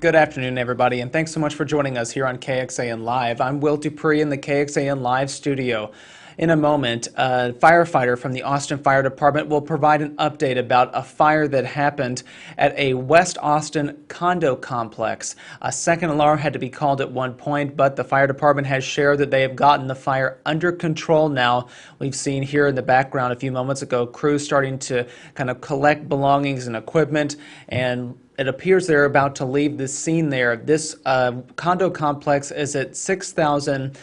Good afternoon, everybody, and thanks so much for joining us here on KXAN Live. I'm Will Dupree in the KXAN Live studio. In a moment, a firefighter from the Austin Fire Department will provide an update about a fire that happened at a West Austin condo complex. A second alarm had to be called at one point, but the fire department has shared that they have gotten the fire under control now. We've seen here in the background a few moments ago crews starting to kind of collect belongings and equipment, and it appears they're about to leave the scene there. This condo complex is at 6,000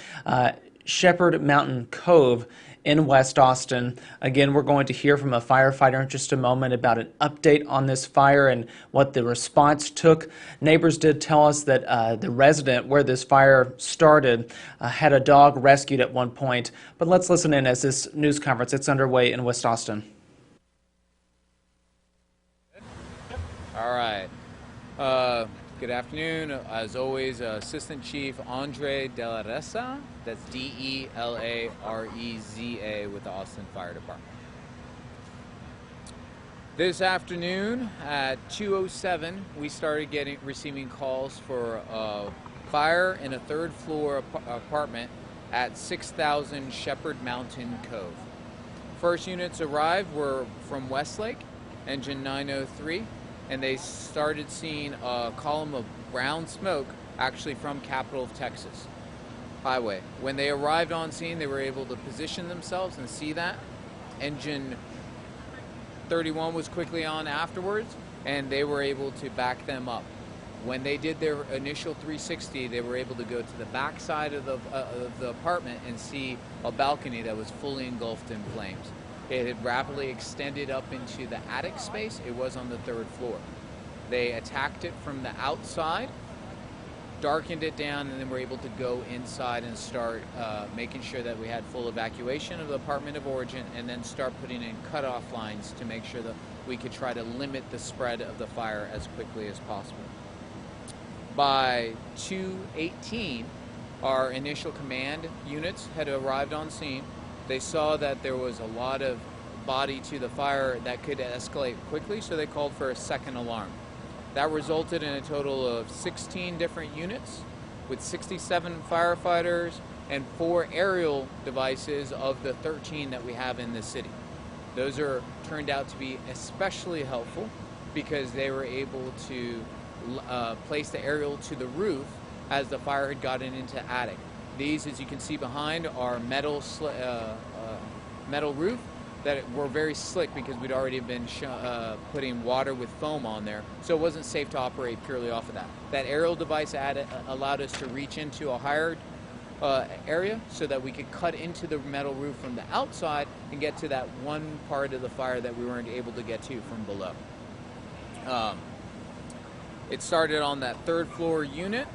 Shepherd Mountain Cove in West Austin. Again, we're going to hear from a firefighter in just a moment about an update on this fire and what the response took. Neighbors did tell us that the resident where this fire started had a dog rescued at one point. But let's listen in as this news conference gets underway in West Austin. All right. Good afternoon. As always, Assistant Chief Andre De La Reza, that's D-E-L-A-R-E-Z-A with the Austin Fire Department. This afternoon at 2:07, we started receiving calls for a fire in a third floor apartment at 6,000 Shepherd Mountain Cove. First units arrived were from Westlake, engine 903. And they started seeing a column of brown smoke actually from Capital of Texas Highway. When they arrived on scene, they were able to position themselves and see that. Engine 31 was quickly on afterwards, and they were able to back them up. When they did their initial 360, they were able to go to the back side of the apartment and see a balcony that was fully engulfed in flames. It had rapidly extended up into the attic space. It was on the third floor. They attacked it from the outside, darkened it down, and then were able to go inside and start making sure that we had full evacuation of the apartment of origin, and then start putting in cutoff lines to make sure that we could try to limit the spread of the fire as quickly as possible. By 2:18, our initial command units had arrived on scene. They saw that there was a lot of body to the fire that could escalate quickly, so they called for a second alarm. That resulted in a total of 16 different units with 67 firefighters and 4 aerial devices of the 13 that we have in the city. Those turned out to be especially helpful because they were able to place the aerial to the roof as the fire had gotten into attic. These, as you can see behind, are metal roof that were very slick because we'd already been putting water with foam on there, so it wasn't safe to operate purely off of that. That aerial device allowed us to reach into a higher area so that we could cut into the metal roof from the outside and get to that one part of the fire that we weren't able to get to from below. It started on that third floor unit.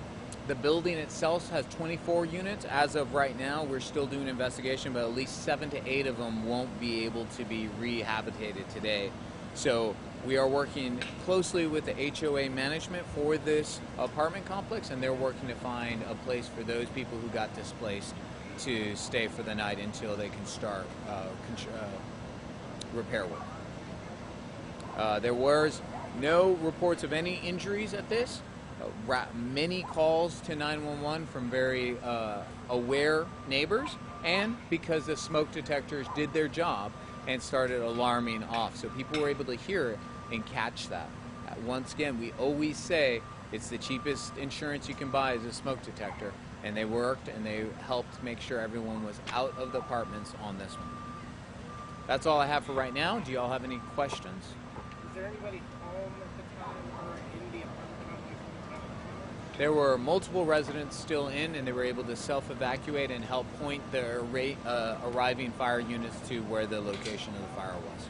The building itself has 24 units. As of right now, we're still doing investigation, but at least 7 to 8 of them won't be able to be rehabilitated today. So we are working closely with the HOA management for this apartment complex, and they're working to find a place for those people who got displaced to stay for the night until they can start repair work. There was no reports of any injuries at this. Many calls to 911 from very aware neighbors, and because the smoke detectors did their job and started alarming off, so people were able to hear it and catch that. Once again, we always say it's the cheapest insurance you can buy is a smoke detector, and they worked and they helped make sure everyone was out of the apartments on this one. That's all I have for right now. Do you all have any questions? Is there anybody home at the time or in the apartment complex at the time? There were multiple residents still in, and they were able to self-evacuate and help point the arriving fire units to where the location of the fire was.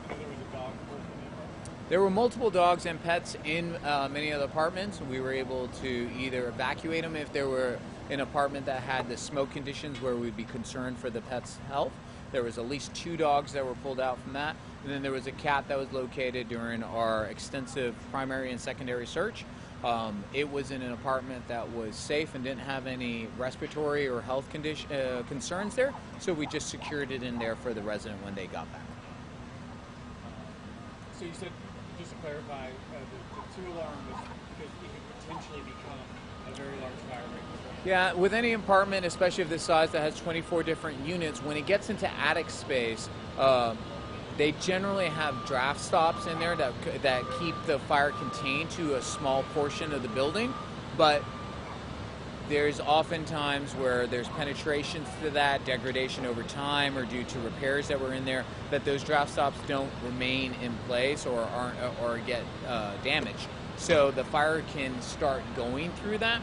There was a dog person in the apartment? There were multiple dogs and pets in many of the apartments. We were able to either evacuate them if there were an apartment that had the smoke conditions where we'd be concerned for the pet's health. There was at least 2 dogs that were pulled out from that. And then there was a cat that was located during our extensive primary and secondary search. It was in an apartment that was safe and didn't have any respiratory or health concerns there, so we just secured it in there for the resident when they got back. So you said just to clarify, the 2 alarm was because it could potentially become a very large fire rate. Yeah, with any apartment, especially of this size that has 24 different units, when it gets into attic space, they generally have draft stops in there that keep the fire contained to a small portion of the building, but there's often times where there's penetrations to that, degradation over time, or due to repairs that were in there, that those draft stops don't remain in place or get damaged. So the fire can start going through that.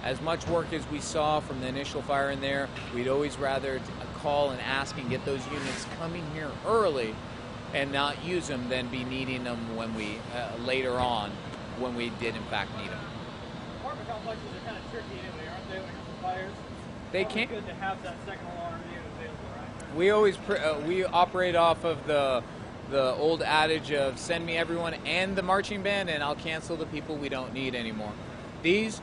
As much work as we saw from the initial fire in there, we'd always rather call and ask and get those units coming here early and not use them than be needing them when we later on when we did in fact need them. Apartment complexes are kind of tricky anyway, aren't they, when it comes to fires? They can't. It's good to have that second alarm unit available, right? We always we operate off of the old adage of send me everyone and the marching band, and I'll cancel the people we don't need anymore. This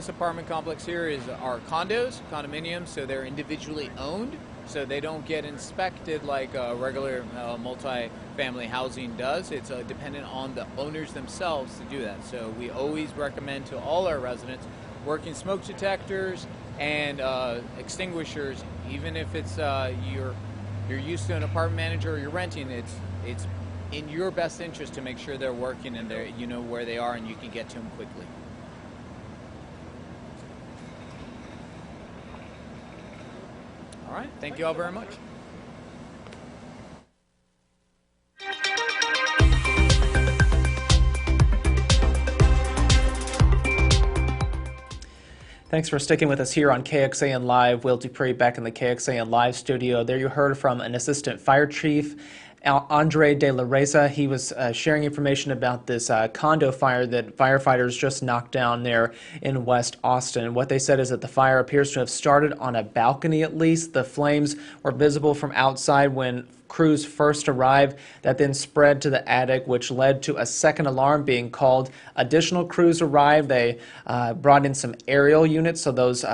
apartment complex here is our condominiums, so they're individually owned, so they don't get inspected like a regular multi-family housing does. It's dependent on the owners themselves to do that. So we always recommend to all our residents working smoke detectors and extinguishers, even if it's you're used to an apartment manager or you're renting. It's in your best interest to make sure they're working and you know where they are and you can get to them quickly. All right, thank you all very much. Thanks for sticking with us here on KXAN Live. Will Dupree back in the KXAN Live studio. There you heard from an assistant fire chief, Andre De La Reza. He was sharing information about this condo fire that firefighters just knocked down there in West Austin. What they said is that the fire appears to have started on a balcony at least. The flames were visible from outside when crews first arrived. That then spread to the attic, which led to a second alarm being called. Additional crews arrived. They brought in some aerial units, so those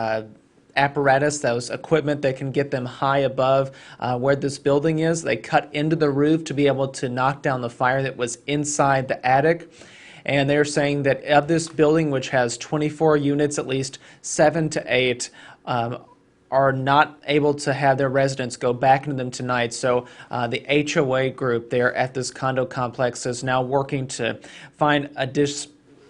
apparatus, those equipment that can get them high above where this building is. They cut into the roof to be able to knock down the fire that was inside the attic. And they're saying that of this building, which has 24 units, at least 7 to 8 are not able to have their residents go back into them tonight. So the HOA group there at this condo complex is now working to find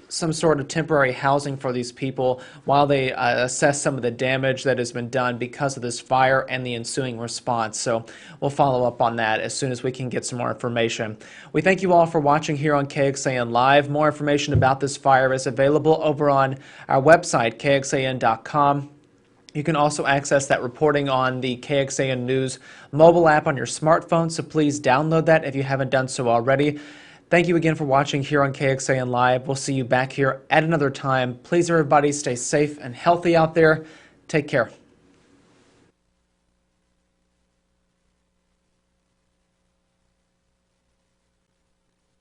some sort of temporary housing for these people while they assess some of the damage that has been done because of this fire and the ensuing response. So we'll follow up on that as soon as we can get some more information. We thank you all for watching here on KXAN Live. More information about this fire is available over on our website, kxan.com. You can also access that reporting on the KXAN News mobile app on your smartphone, so please download that if you haven't done so already. Thank you again for watching here on KXAN Live. We'll see you back here at another time. Please, everybody, stay safe and healthy out there. Take care.